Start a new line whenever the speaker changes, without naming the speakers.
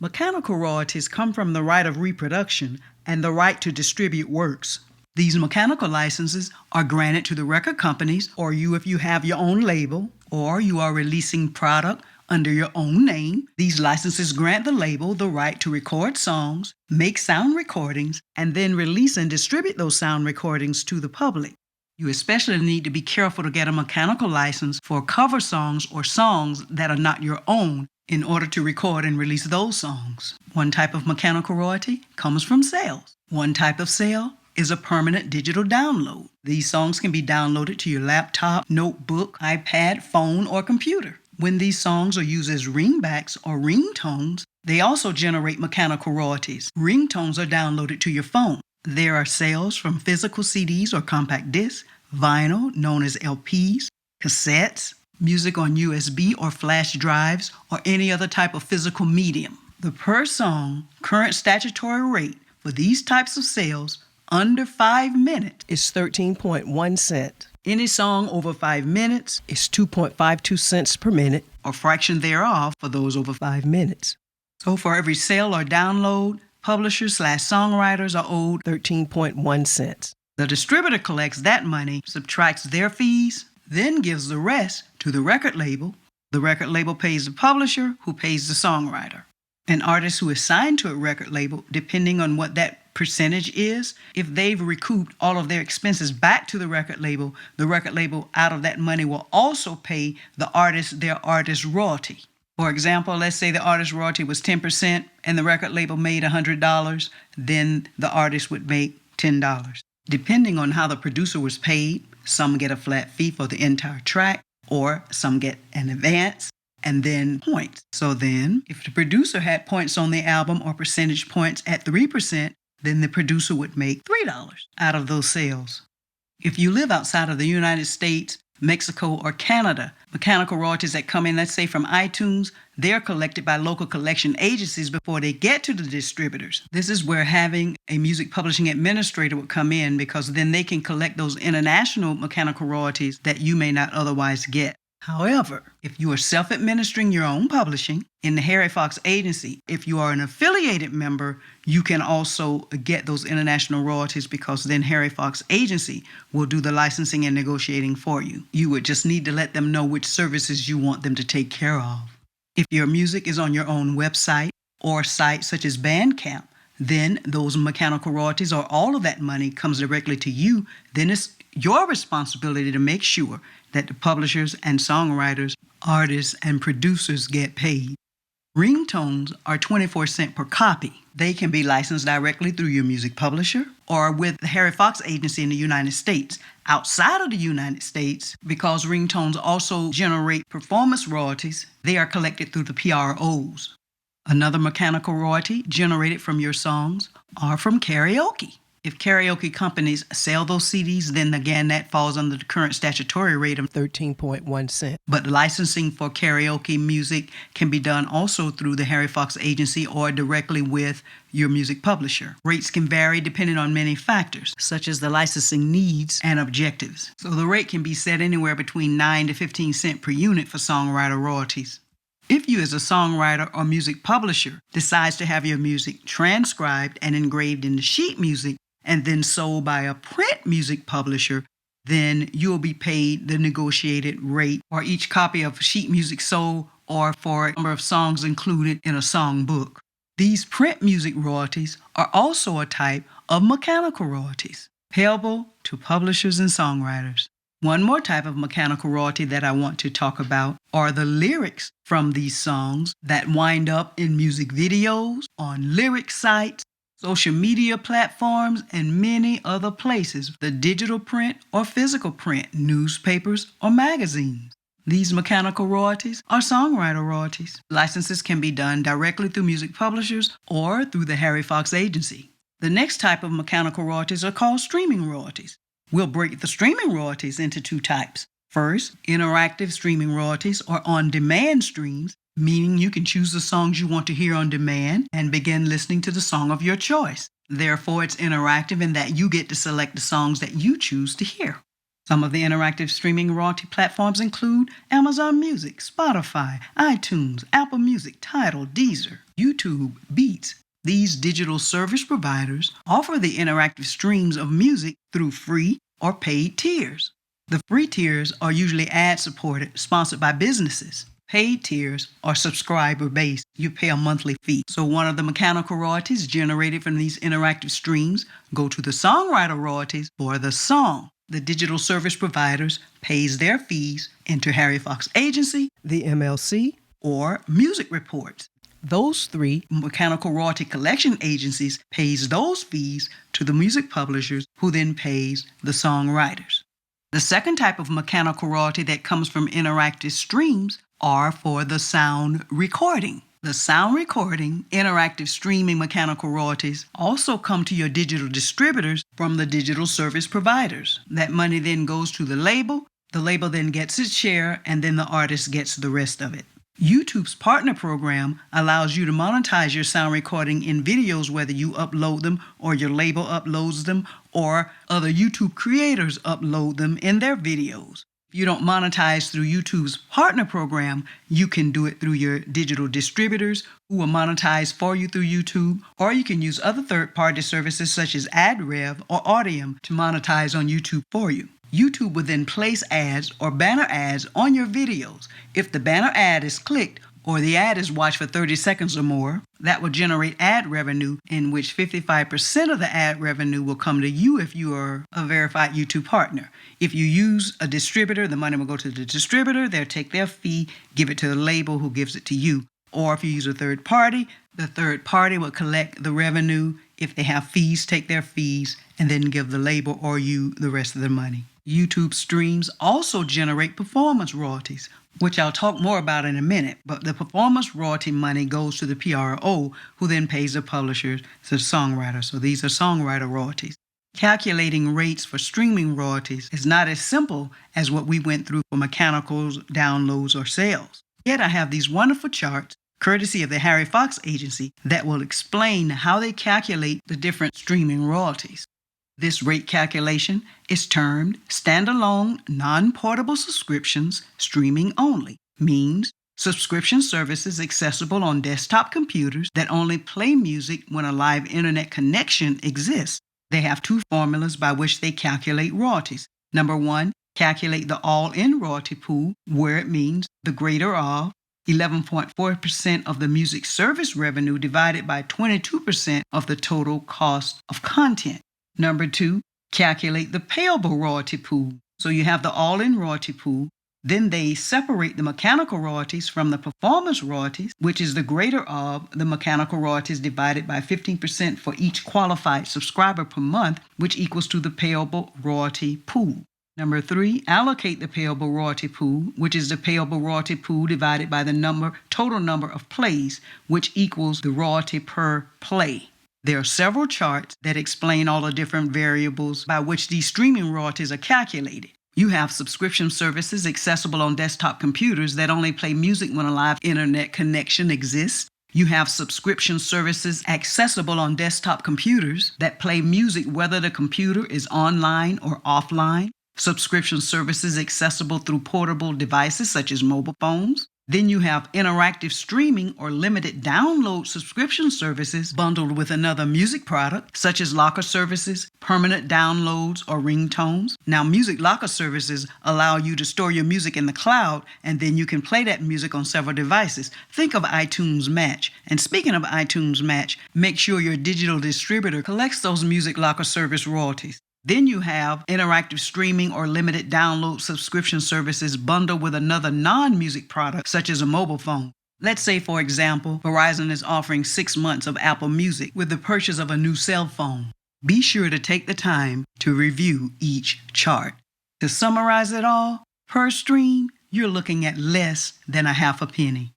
Mechanical royalties come from the right of reproduction and the right to distribute works. These mechanical licenses are granted to the record companies or you if you have your own label or you are releasing product under your own name. These licenses grant the label the right to record songs, make sound recordings, and then release and distribute those sound recordings to the public. You especially need to be careful to get a mechanical license for cover songs or songs that are not your own in order to record and release those songs. One type of mechanical royalty comes from sales. One type of sale is a permanent digital download. These songs can be downloaded to your laptop, notebook, iPad, phone, or computer. When these songs are used as ringbacks or ringtones, they also generate mechanical royalties. Ringtones are downloaded to your phone. There are sales from physical CDs or compact discs, vinyl, known as LPs, cassettes, music on USB or flash drives, or any other type of physical medium. The per song current statutory rate for these types of sales under 5 minutes
is 13.1 cents.
Any song over 5 minutes
is 2.52 cents per minute,
or fraction thereof for those over
5 minutes.
So for every sale or download, publishers/songwriters are owed
13.1 cents.
The distributor collects that money, subtracts their fees, then gives the rest to the record label. The record label pays the publisher, who pays the songwriter. An artist who is signed to a record label, depending on what that percentage is, if they've recouped all of their expenses back to the record label out of that money will also pay the artist their artist royalty. For example, let's say the artist royalty was 10% and the record label made $100, then the artist would make $10. Depending on how the producer was paid, some get a flat fee for the entire track, or some get an advance and then points. So then, if the producer had points on the album or percentage points at 3%, then the producer would make $3 out of those sales. If you live outside of the United States, Mexico, or Canada, mechanical royalties that come in, let's say from iTunes, they're collected by local collection agencies before they get to the distributors. This is where having a music publishing administrator would come in, because then they can collect those international mechanical royalties that you may not otherwise get. However, if you are self-administering your own publishing in the Harry Fox Agency, if you are an affiliated member, you can also get those international royalties, because then Harry Fox Agency will do the licensing and negotiating for you. You would just need to let them know which services you want them to take care of. If your music is on your own website or site such as Bandcamp, then those mechanical royalties or all of that money comes directly to you. Then it's your responsibility to make sure that the publishers and songwriters, artists, and producers get paid. Ringtones are 24 cents per copy. They can be licensed directly through your music publisher or with the Harry Fox Agency in the United States. Outside of the United States, because ringtones also generate performance royalties, they are collected through the PROs. Another mechanical royalty generated from your songs are from karaoke. If karaoke companies sell those CDs, then again that falls under the current statutory rate of
13.1 cents.
But licensing for karaoke music can be done also through the Harry Fox Agency or directly with your music publisher. Rates can vary depending on many factors, such as the licensing needs and objectives. So the rate can be set anywhere between 9 to 15 cents per unit for songwriter royalties. If you as a songwriter or music publisher decides to have your music transcribed and engraved into sheet music and then sold by a print music publisher, then you'll be paid the negotiated rate for each copy of sheet music sold or for a number of songs included in a songbook. These print music royalties are also a type of mechanical royalties, payable to publishers and songwriters. One more type of mechanical royalty that I want to talk about are the lyrics from these songs that wind up in music videos, on lyric sites, social media platforms, and many other places, the digital print or physical print, newspapers or magazines. These mechanical royalties are songwriter royalties. Licenses can be done directly through music publishers or through the Harry Fox Agency. The next type of mechanical royalties are called streaming royalties. We'll break the streaming royalties into two types. First, interactive streaming royalties or on-demand streams, meaning you can choose the songs you want to hear on demand and begin listening to the song of your choice. Therefore, it's interactive in that you get to select the songs that you choose to hear. Some of the interactive streaming royalty platforms include Amazon Music, Spotify, iTunes, Apple Music, Tidal, Deezer. YouTube, Beats. These digital service providers offer the interactive streams of music through free or paid tiers. The free tiers are usually ad-supported, sponsored by businesses. Paid tiers are subscriber-based. You pay a monthly fee. So one of the mechanical royalties generated from these interactive streams go to the songwriter royalties for the song. The digital service providers pays their fees into Harry Fox Agency,
The MLC.
or Music Reports.
Those three
Mechanical royalty collection agencies pays those fees to the music publishers, who then pays the songwriters. The second type of mechanical royalty that comes from interactive streams are for the sound recording. The sound recording, interactive streaming mechanical royalties also come to your digital distributors from the digital service providers. That money then goes to the label then gets its share, and then the artist gets the rest of it. YouTube's partner program allows you to monetize your sound recording in videos, whether you upload them or your label uploads them or other YouTube creators upload them in their videos. If you don't monetize through YouTube's partner program, you can do it through your digital distributors who will monetize for you through YouTube, or you can use other third-party services such as AdRev or Audiam to monetize on YouTube for you. YouTube will then place ads or banner ads on your videos. If the banner ad is clicked or the ad is watched for 30 seconds or more, that will generate ad revenue, in which 55% of the ad revenue will come to you if you are a verified YouTube partner. If you use a distributor, the money will go to the distributor. They'll take their fee, give it to the label who gives it to you. Or if you use a third party, the third party will collect the revenue. If they have fees, take their fees, and then give the label or you the rest of the money. YouTube streams also generate performance royalties, which I'll talk more about in a minute, but the performance royalty money goes to the PRO, who then pays the publishers, the songwriter. So these are songwriter royalties. Calculating rates for streaming royalties is not as simple as what we went through for mechanicals, downloads, or sales. Yet I have these wonderful charts, courtesy of the Harry Fox Agency, that will explain how they calculate the different streaming royalties. This rate calculation is termed standalone non-portable subscriptions streaming only, means subscription services accessible on desktop computers that only play music when a live internet connection exists. They have two formulas by which they calculate royalties. Number one, calculate the all-in royalty pool, where it means the greater of 11.4% of the music service revenue divided by 22% of the total cost of content. Number two, calculate the payable royalty pool. So you have the all-in royalty pool. Then they separate the mechanical royalties from the performance royalties, which is the greater of the mechanical royalties divided by 15% for each qualified subscriber per month, which equals to the payable royalty pool. Number three, allocate the payable royalty pool, which is the payable royalty pool divided by the total number of plays, which equals the royalty per play. There are several charts that explain all the different variables by which these streaming royalties are calculated. You have subscription services accessible on desktop computers that only play music when a live internet connection exists. You have subscription services accessible on desktop computers that play music whether the computer is online or offline. Subscription services accessible through portable devices such as mobile phones. Then you have interactive streaming or limited download subscription services bundled with another music product, such as locker services, permanent downloads, or ringtones. Now, music locker services allow you to store your music in the cloud, and then you can play that music on several devices. Think of iTunes Match. And speaking of iTunes Match, make sure your digital distributor collects those music locker service royalties. Then you have interactive streaming or limited download subscription services bundled with another non-music product, such as a mobile phone. Let's say, for example, Verizon is offering 6 months of Apple Music with the purchase of a new cell phone. Be sure to take the time to review each chart. To summarize it all, per stream, you're looking at less than a half a penny.